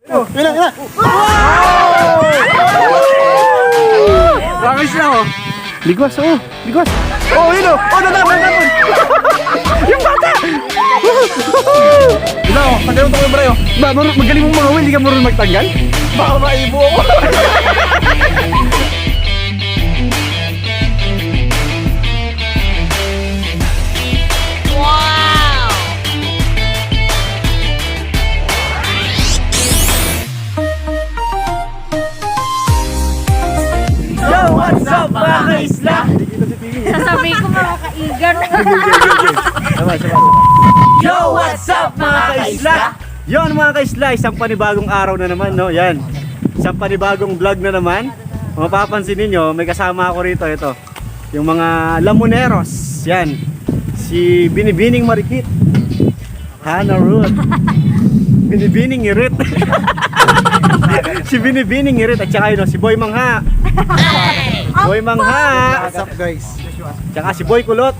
Ina! Bakit siya oh? Ligwas oh! Ligwas! Oh, yun oh! Oh, natapon! Yung bata! Ina oh! Tanggalin mo yung brayo! Ba, magaling mong mga hindi ka marunong magtanggal? Baka maibo ako! What's up mga ka-isla? Sasabihin ko mga kaigan. Yo, what's up mga ka-isla? Yon mga ka-isla, isang panibagong araw na naman, no? Yan. Isang panibagong vlog na naman. Kung mapapansin ninyo, may kasama ako rito, ito. Yung mga Lamuneros. Yan. Si Binibining Marikit. Hannah Ruth. Binibining Irit. Si Binibining Irit. At saka yun, si Boy Mangha. Boy Mangha. What's up guys? Tsaka si Boy Kulot.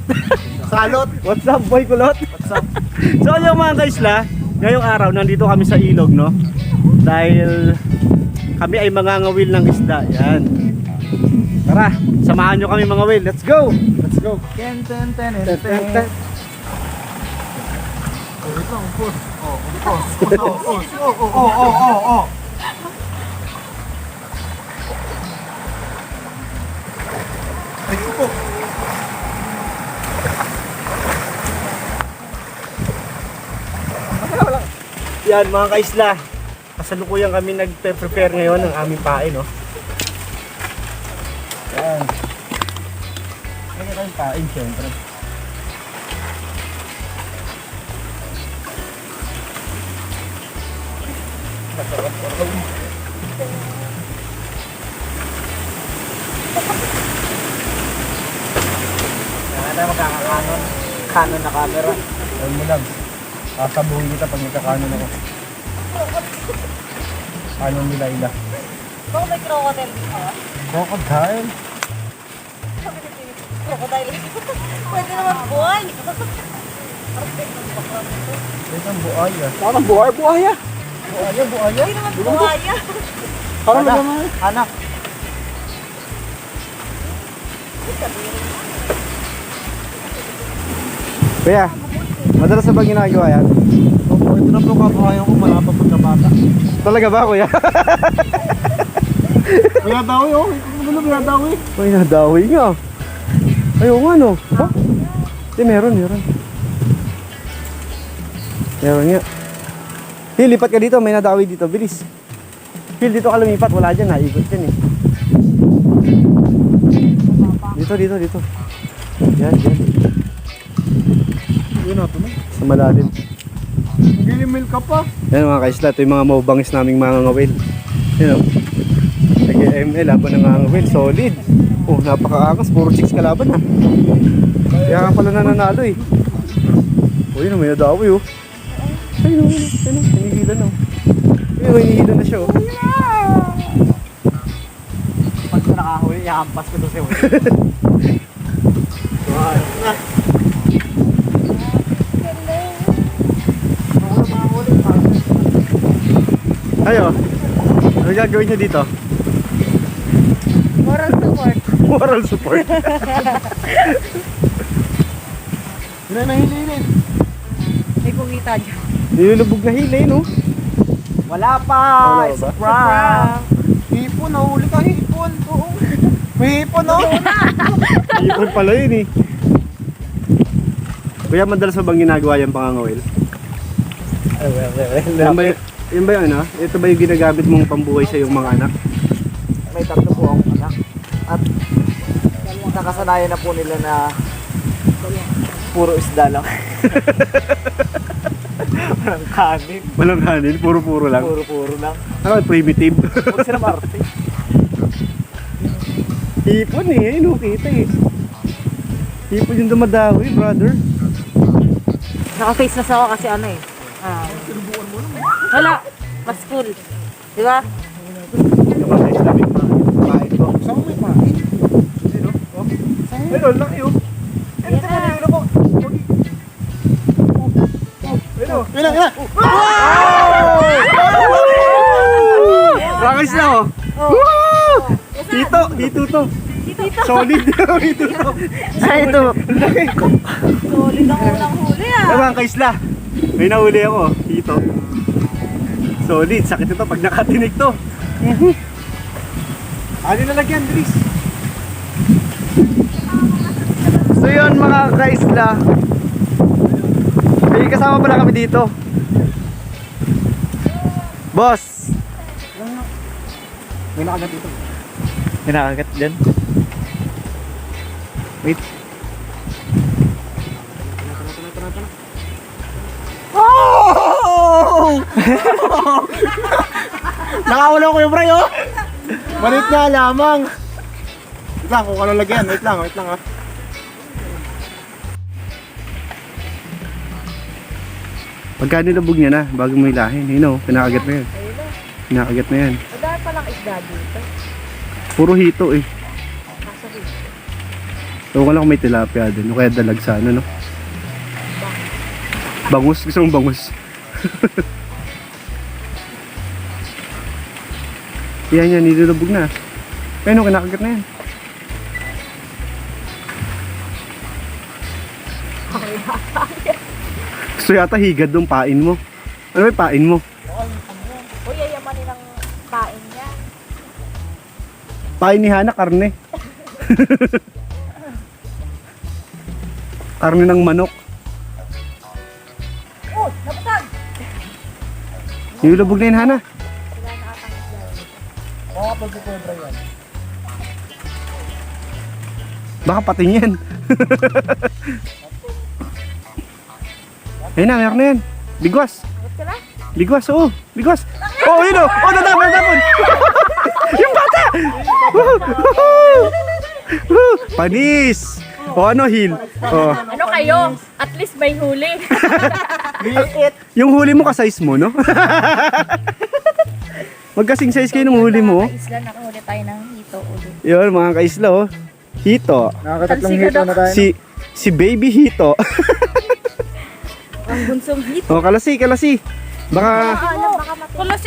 Salot! What's up Boy Kulot? What's up? So yung mga kaisla, ngayong araw nandito kami sa ilog, no? Dahil kami ay mangangawil ng isda. Yan. Tara, samahan nyo kami mga whale. Let's go! Let's go! Ten. Oh. Ay, upo. Yan mga kaisla, kasalukuyan kami nagpe-prepare ngayon ng aming pain, no? Yan. Kaya tayong pain, syempre. Kaya tayo magkakakanon. Canon na camera. Alam mo lang, kasabuhin kita pag nagkakanon ako. Kanon nila ila. Baka may crocodile dito. Crocodile? Crocodile. Pwede naman buhay. Ito ang buaya. Parang buhay. Buaya? Hindi naman buhaya. Parang naman. Anak. Kuya, madalas na ba ginagawa yan? Opo, ito na po kabuhayan ko. Wala pa pagkabata. Talaga ba kuya? Pinadawi oh. Ito na pinadawi. May nadawi nga. Ayaw nga no. Ha? Hindi, meron. Meron nga. Phil, lipat ka dito. May nadawi dito. Bilis. Phil, dito ka lumipat. Wala dyan. Naikot dyan eh. Dito. Yan. Yun na ito na. Sa malalim. Gilimil ka pa. Yan mga kaisla. Ito yung mga mabangis naming mga ngawil. Yan o. Nag-ML habang nangangawil. Solid. Oh, napakaangas. Puro chicks kalaban ha. Kaya nga pala nananalo eh. Oh, yun o. May nadawi oh. Ayun. Hinihilan o. Ayun, hinihilan na siya oh. Pag ko nakahuli, ihampas ko to siya. Ayo. Ano gagawin niya dito? Moral support. Moral support. Yun na nahililin. May kumita dyan. Nilulubog na hilay no? Wala pa. Wala It's ba? a prank. Hipon, nahuli ka hipon. Oo. May hipon oh. Ipon pala yun eh. Kuya, madalas ba bang ginagawa yung pangangawil? Yun ba yun ano? Ito ba yung ginagamit mong pambuhay sa iyong mga anak? May tatlo po akong anak. At nakasanayan na po nila na puro isda lang. Walang kanin. Walang kanin, puro-puro lang. Puro-puro lang. Ako, primitive. Huwag sila marte. Ipon eh, no, kita eh. Ipon yung dumadawi, brother. Naka-face na ako kasi ano eh. Wala. Mas cool. Di ba? Ito ba sa Islamic pain ko? Saan mo may pain? Sino? Oh. Ayun, laki oh. Yan na. Ano po? Ayun oh. Yun na. kaisla oh. Woo! Dito to. Solid. Dito to. Ay, ito. Solid ang unang huli ah. Diba mga kaisla? May nahuli ako. Dito. Solid. Sakit ito pag nakatinig to. Ano nalagyan, Dries? So yun mga kaisla. May kasama pala kami dito. Boss! May nakagat dito. May nakagat dyan. Wait. Oh! Nakawala ko yung bray, oh! Malit na lamang. Wait lang, kung ano lagyan. Wait lang ah. Pagka nilabog niya na, bago mo ilahin, pinakagat na yan. Pinakagat na yan. Dahil palang isda dito. Puro hito eh. Nasa dito. Ewan ko lang kung may tilapia din. O kaya dalag sa ano, no? Bangus. Gusto mong bangus? Yan, nilulubog na. Ayun, kinakagat na yan. Gusto yata higad yung pain mo. Ano ba yung pain mo? Uy, yayamanin ang pain niya. Pain ni Hana, karne. Karne ng manok. Oh, nabutag! Nilulubog na yun, Hana. Wala na atang isda. Oo, pagkukobra yan. Baka pating yan. Ayun na, meron na yan. Bigwas. Ba't ka na? Bigwas, oo. Bigwas. Oh, yun o. Oh, natapon. Yung bata. Panis. O ano, Hil? Oh. Ano kayo? At least may huli. Yung huli mo ka-size mo, no? Magkasing size kayo ng huli mo. Isla, nakahuli tayo ng hito ulit. Yun, mga kaisla, oh. Hito. Nakakatatlong Talsika hito daw. na tayo. Si Baby Hito. Ang bunsong hito. Oh, kalasi. Baka Baka matuloy.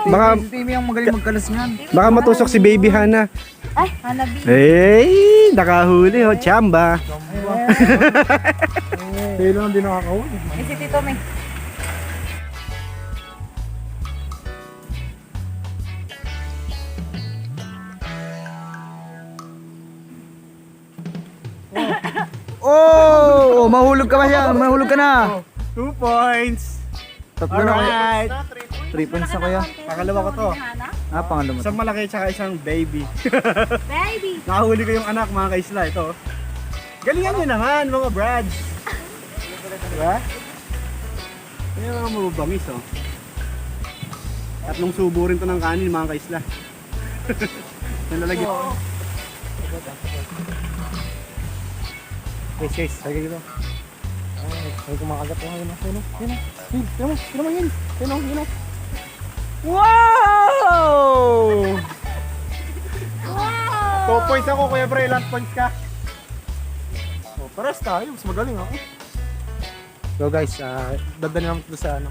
baka Si Timmy ang magaling magkalas niyan. baka matusok si Baby Hana. Ay, hanabi. Hey, nakahuli, oh, chamba. Tayo lang din nakakahuli. May si Tito May. Oh! Mahulog ka ba siya? Mahulog ka na. 2 points. Tatlo na kayo. Alright. 3 points na kaya. Pangalawa ko to. Ah, pangalawa. Isang malaki tsaka isang baby. Baby! Nakahuli ko yung anak, mga kaisla. Ito. Galingan nyo naman, mga brads. Diba? Yung mga mababangis, oh. Tatlong subo rin to ng kanin, mga kaisla. Nalalagyan. Guys, lagay dito. Ay, kumakagat ko ngayon. Ayun, ayun. Ayun mo yun. Ayun. Wow! 2 points ako, Kuya Bray. Ilang points ka? Oh, pares tayo. Mas magaling ako. So guys, dadali naman ito sa ano.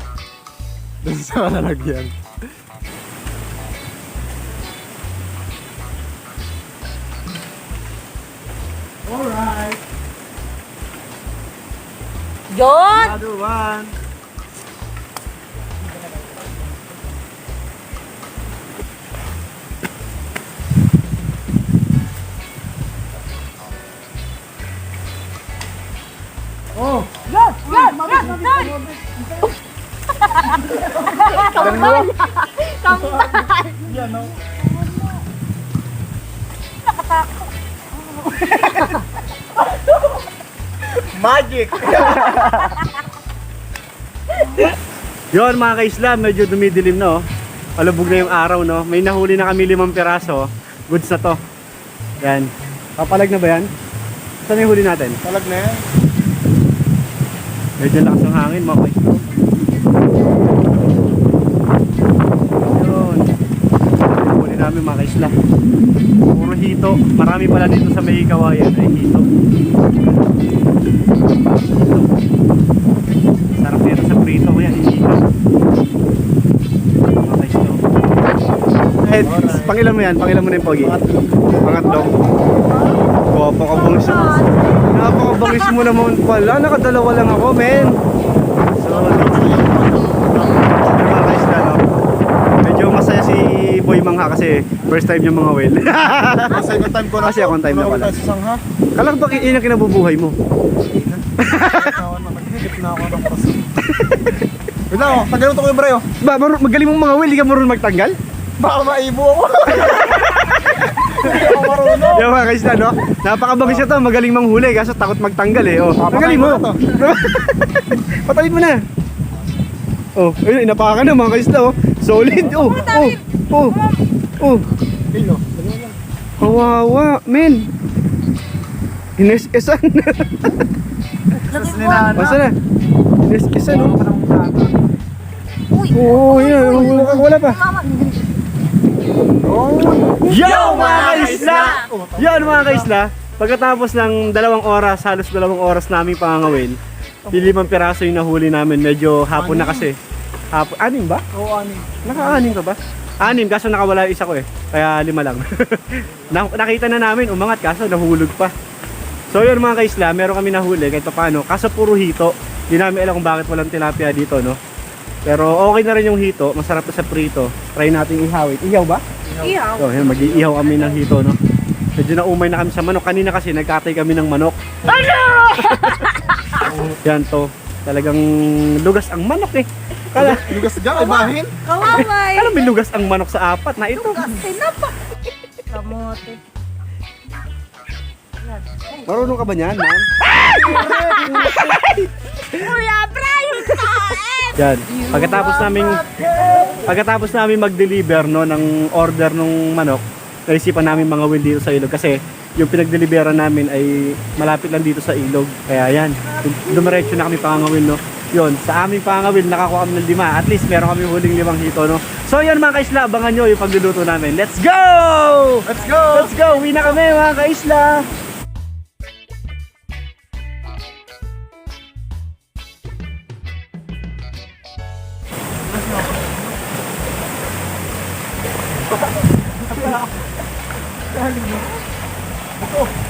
Doon sa lalagyan. Alright. Yon! Another one. Oh! Kambal! Kambal! Yan, no? Magic! Yon mga ka-Islam, medyo dumidilim na, oh. Palubog na yung araw, no? May nahuli na kami 5 piraso. Goods na to. Yan. Papalag na ba yan? Saan yung huli natin? Talag na yan. Medyo lakas ng hangin, mga ka-Islam. Yun. Huli namin, mga ka-Islam. Puro hito. Marami pala dito sa may kawayan ay hito. Sarap nito sa prito ko yan, hito. Mga ka-Islam. Kahit pangilan mo yan, pangilan mo na yung pogi. Pangatlo. Napakabangis mo. Napakabangis mo naman pala. Nakadalawa lang ako, men. So, mga kaisla, no? Medyo masaya si Boy Mangha kasi first time yung mga whale. Second time ko na. Second time na pala. Sa sangha. Kalang ba yun ang kinabubuhay mo? Nag-hit na ako ng paso. Wait lang, tanggalin ko yung brayo. Ba, magaling mong mga whale, di ka marunong magtanggal? Baka maibo ako. Hindi ako marunong. Yung mga kaisla, no? Napakabangis na to, magaling manghuli kaso takot magtanggal eh. Oh, magaling mo. Patayin mo na. Oh, ayun, inapakan na mga kaisla, oh. Solid, oh. Oh. Pilo. Kawawa, men. Ines-esan. Basta na. Ines-esan, oh. Oo, yun. Wala pa. Yo, mga kaisla! Yan, mga kaisla. Pagkatapos ng 2 oras, halos 2 oras naming pangangawin, 5 piraso yung nahuli namin. Medyo hapon na kasi. Hapon, 6 ba? Oo, anin. Naka-6 ka ba? 6, kaso nakawala yung isa ko eh. Kaya 5 lang. Nakita na namin, umangat kaso nahulog pa. So yun mga kaisla, meron kami nahuli kahit paano. Kaso puro hito. Hindi namin alam kung bakit walang tilapia dito, no? Pero okay na rin yung hito, masarap na sa prito. Try natin ihawit. Ihaw ba? Ihaw. So, yan, mag-iihaw kami ng hito, no? Medyo naumay na kami sa manok. Kanina kasi nagkatay kami ng manok. Ano? Yan to. Talagang lugas ang manok eh. Kala, Lugas ka, ibahin. Kawaway. alam may lugas ang manok sa 4 na ito. Kamote. Marunong ka ba niyan, ma'am? Kuya, Brian, kain! Yan. Pagkatapos namin mag-deliver no ng order nung manok, naisipan namin mga whale dito sa ilog kasi yung pinag-deliveran namin ay malapit lang dito sa ilog. Kaya yan, dumiretso na kami pangangawin, no. Yun, sa aming pangangawin nakakuha kami ng 5. At least meron kami huling 5 hito, no. So yan mga kaisla, abangan nyo yung pagluluto namin. Let's go! Let's go! Let's go! Uwi na kami mga kaisla! Ito.